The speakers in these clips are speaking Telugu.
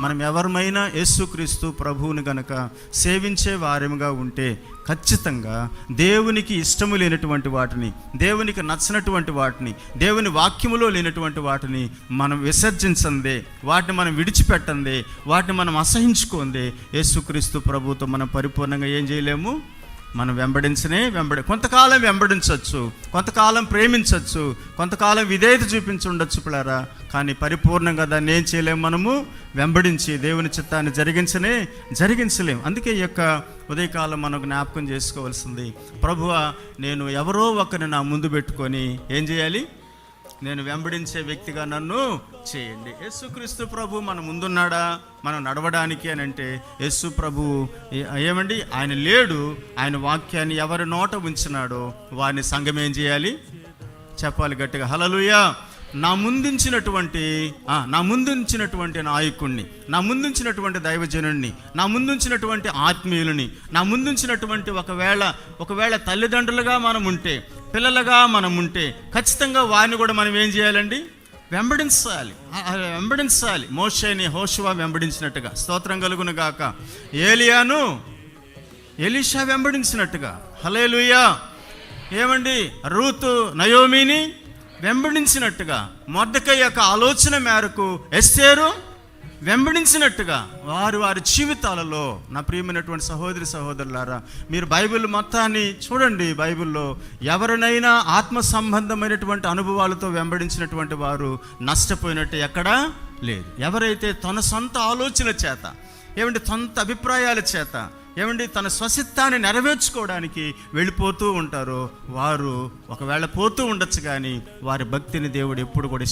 మనం ఎవరమైనా యేసుక్రీస్తు ప్రభువుని గనక సేవించే వారముగా ఉంటే ఖచ్చితంగా దేవునికి ఇష్టము లేనటువంటి వాటిని, దేవునికి నచ్చినటువంటి వాటిని, దేవుని వాక్యములో లేనటువంటి వాటిని మనం విసర్జించందే, వాటిని మనం విడిచిపెట్టందే, వాటిని మనం అసహించుకోందే యేసుక్రీస్తు ప్రభువుతో మనం పరిపూర్ణంగా ఏం చేయలేము, మనం కొంతకాలం వెంబడించవచ్చు, కొంతకాలం ప్రేమించవచ్చు, కొంతకాలం విధేయత చూపించి ఉండొచ్చు పిల్లరా, కానీ పరిపూర్ణంగా దాన్ని ఏం చేయలేము, మనము వెంబడించి దేవుని చిత్తాన్ని జరిగించలేము. అందుకే ఈ యొక్క ఉదయకాలం మనం జ్ఞాపకం చేసుకోవాల్సింది, ప్రభువా నేను ఎవరో ఒకరిని నా ముందు పెట్టుకొని ఏం చేయాలి, నేను వెంబడించే వ్యక్తిగా నన్ను చేయండి. యేసుక్రీస్తు ప్రభు మన ముందున్నాడా మనం నడవడానికి అని అంటే, యేసు ప్రభు ఏమండి ఆయన లేడు, ఆయన వాక్యాన్ని ఎవరి నోట ఉంచినాడో వారిని సంఘం ఏం చేయాలి, చెప్పాలి గట్టిగా హల్లెలూయా. నా ముందుంచినటువంటి నాయకుణ్ణి, నా ముందుంచినటువంటి దైవజనుడిని, నా ముందుంచినటువంటి ఆత్మీయులని, నా ముందుంచినటువంటి ఒకవేళ తల్లిదండ్రులుగా మనం ఉంటే, పిల్లలుగా మనం ఉంటే ఖచ్చితంగా వారిని కూడా మనం ఏం చేయాలండి, వెంబడించాలి. మోషేని హోషువ వెంబడించినట్టుగా, స్తోత్రం కలుగును గాక, ఏలియాను ఎలీషా వెంబడించినట్టుగా, హల్లెలూయా. ఏమండి రూతు నయోమిని వెంబడించినట్టుగా, మొర్దెకై యొక్క ఆలోచన మేరకు ఎస్తేరు వెంబడించినట్టుగా వారి జీవితాలలో, నా ప్రియమైనటువంటి సహోదరులారా, మీరు బైబిల్ మొత్తాన్ని చూడండి. బైబిల్లో ఎవరినైనా ఆత్మ సంబంధమైనటువంటి అనుభవాలతో వెంబడించినటువంటి వారు నష్టపోయినట్టు ఎక్కడా లేదు. ఎవరైతే తన సొంత ఆలోచన చేత, సొంత అభిప్రాయాల చేత, తన స్వసిత్తాన్ని నెరవేర్చుకోవడానికి వెళ్ళిపోతూ ఉంటారో వారు ఒకవేళ పోతూ ఉండొచ్చు, కానీ వారి భక్తిని దేవుడు ఎప్పుడు కూడా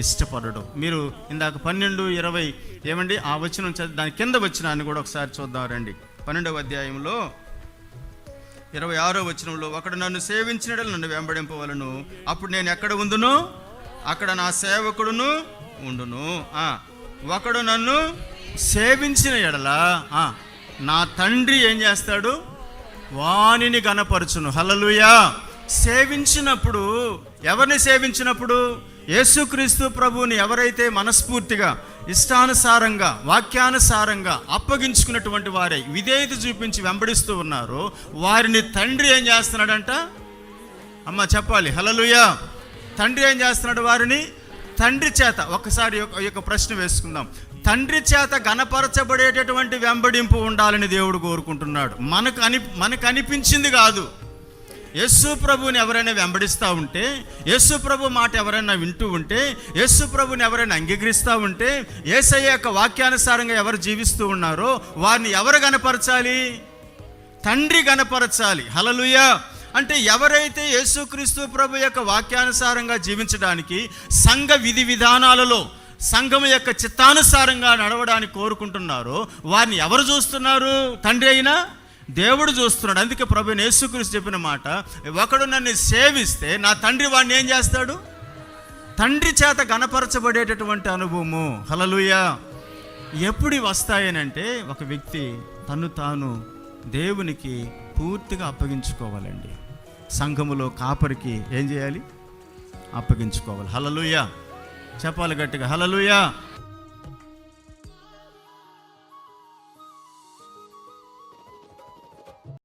ఇష్టపడడు. మీరు ఇందాక 12-20 ఆ వచనం దాని కింద వచనాన్ని కూడా ఒకసారి చూద్దాం రండి. 12వ అధ్యాయంలో 26వ వచనంలో, ఒకడు నన్ను సేవించినట్లు నన్ను వెంబడింపవలను, అప్పుడు నేను ఎక్కడ ఉందునో అక్కడ నా సేవకుడును ఉండును. ఒకడు నన్ను సేవించిన ఎడల నా తండ్రి ఏం చేస్తాడు, వానిని గణపరచును. హల్లెలూయా. సేవించినప్పుడు, ఎవరిని సేవించినప్పుడు, యేసుక్రీస్తు ప్రభువుని ఎవరైతే మనస్ఫూర్తిగా, ఇష్టానుసారంగా, వాక్యానుసారంగా అప్పగించుకున్నటువంటి వారే విధేయత చూపించి వెంబడిస్తూ ఉన్నారో వారిని తండ్రి ఏం చేస్తున్నాడంట, అమ్మ చెప్పాలి హల్లెలూయా. తండ్రి ఏం చేస్తున్నాడు, వారిని తండ్రి చేత. ఒక్కసారి ఒక ప్రశ్న వేసుకుందాం. తండ్రి చేత గణపరచబడేటటువంటి వెంబడింపు ఉండాలని దేవుడు కోరుకుంటున్నాడు. మనకు అనిపించింది కాదు. యేసు ప్రభువుని ఎవరైనా వెంబడిస్తూ ఉంటే, యేసు ప్రభు మాట ఎవరైనా వింటూ ఉంటే, యేసు ప్రభుని ఎవరైనా అంగీకరిస్తూ ఉంటే, యేసయ్య యొక్క వాక్యానుసారంగా ఎవరు జీవిస్తూ ఉన్నారో వారిని ఎవరు గణపరచాలి, తండ్రి గణపరచాలి. హల్లెలూయా. అంటే ఎవరైతే యేసుక్రీస్తు ప్రభు యొక్క వాక్యానుసారంగా జీవించడానికి, సంఘ విధి విధానాలలో సంఘం యొక్క చిత్తానుసారంగా నడవడానికి కోరుకుంటున్నారో వారిని ఎవరు చూస్తున్నారు, తండ్రి అయినా దేవుడు చూస్తున్నాడు. అందుకే ప్రభు యేసుక్రీస్తు చెప్పిన మాట, ఒకడు నన్ను సేవిస్తే నా తండ్రి వాడిని ఏం చేస్తాడు, తండ్రి చేత గణపరచబడేటటువంటి అనుభవము. హల్లెలూయా. ఎప్పుడు వస్తాయనంటే ఒక వ్యక్తి తను తాను దేవునికి పూర్తిగా అప్పగించుకోవాలండి. సంఘములో కాపరికి ఏం చేయాలి, అప్పగించుకోవాలి. హల్లెలూయా. చెప్పాలి గట్టిగా హల్లెలూయా.